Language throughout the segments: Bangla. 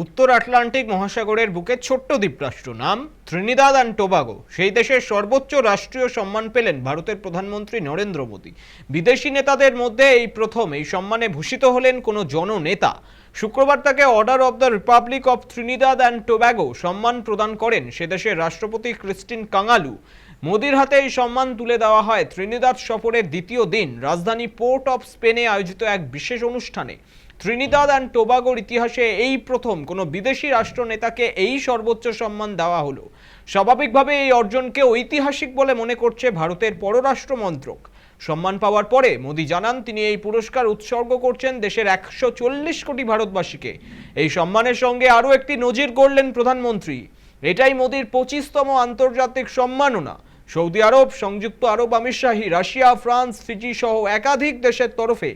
উত্তর আটলান্টিক মহাসাগরের বুকে ছোট্ট দ্বীপরাষ্ট্র, নাম ত্রিনিদাদ অ্যান্ড টোবাগো। সেই দেশের সর্বোচ্চ রাষ্ট্রীয় সম্মান পেলেন ভারতের প্রধানমন্ত্রী নরেন্দ্র মোদী। বিদেশি নেতাদের মধ্যে এই প্রথম এই সম্মানে ভূষিত হলেন কোনো জননেতা। শুক্রবার তাকে order of the Republic of Trinidad and Tobago সম্মান প্রদান করেন সে দেশের রাষ্ট্রপতি ক্রিস্টিন কাঙ্গালু। মোদির হাতে এই সম্মান তুলে দেওয়া হয় ত্রিনিদাদ সফরের দ্বিতীয় দিন রাজধানী পোর্ট অফ স্পেনে আয়োজিত এক বিশেষ অনুষ্ঠানে। ত্রিনিদাদ অ্যান্ড টোবাগোর ইতিহাসে এই প্রথম কোনো বিদেশি রাষ্ট্রনেতাকে এই সর্বোচ্চ সম্মান দেওয়া হলো। স্বাভাবিকভাবে এই অর্জনকে ঐতিহাসিক বলে মনে করছে ভারতের পররাষ্ট্র মন্ত্রক। সম্মান পাওয়ার পরে মোদি জানান তিনি এই পুরস্কার উৎসর্গ করছেন দেশের 140 কোটি ভারতবাসীকে। এই সম্মানের সঙ্গে আরও একটি নজির গড়লেন প্রধানমন্ত্রী। এটাই মোদির 25তম আন্তর্জাতিক সম্মাননা। সৌদি আরব, সংযুক্ত আরব আমিরশাহী, রাশিয়া, ফ্রান্স, ফিজি সহ একাধিক দেশের তরফে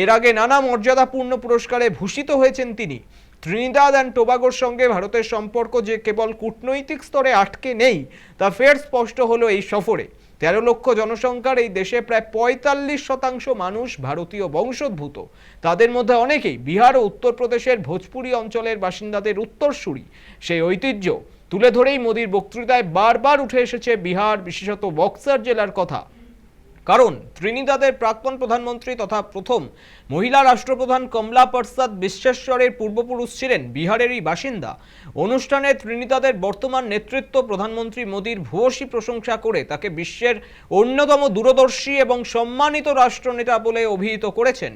এর আগে নানা মর্যাদাপূর্ণ পুরস্কারে ভূষিত হয়েছেন তিনি। ত্রিনিদাদ অ্যান্ড টোবাগোর সঙ্গে ভারতের সম্পর্ক যে কেবল কূটনৈতিক স্তরে আটকে নেই তা ফের স্পষ্ট হলো এই সফরে। 13 লক্ষ জনসংখ্যার এই দেশে প্রায় 45% মানুষ ভারতীয় বংশোদ্ভূত। তাদের মধ্যে অনেকেই বিহার ও উত্তরপ্রদেশের ভোজপুরি অঞ্চলের বাসিন্দাদের উত্তরসূরি। সেই ঐতিহ্য তুলে ধরেই মোদির বক্তৃতায় বারবার উঠে এসেছে বিহার, বিশেষত বক্সার জেলার কথা। কারণ ত্রিনিদাদের প্রাক্তন প্রধানমন্ত্রী তথা প্রথম মহিলা রাষ্ট্রপ্রধান কমলা প্রসাদ বিশ্বেশ্বরের পূর্বপুরুষ ছিলেন বিহারেরই বাসিন্দা। অনুষ্ঠানে ত্রিনিদাদের বর্তমান নেতৃত্ব প্রধানমন্ত্রী মোদির ভূয়সী প্রশংসা করে তাকে বিশ্বের অন্যতম দূরদর্শী এবং সম্মানিত রাষ্ট্রনেতা বলে অভিহিত করেছেন।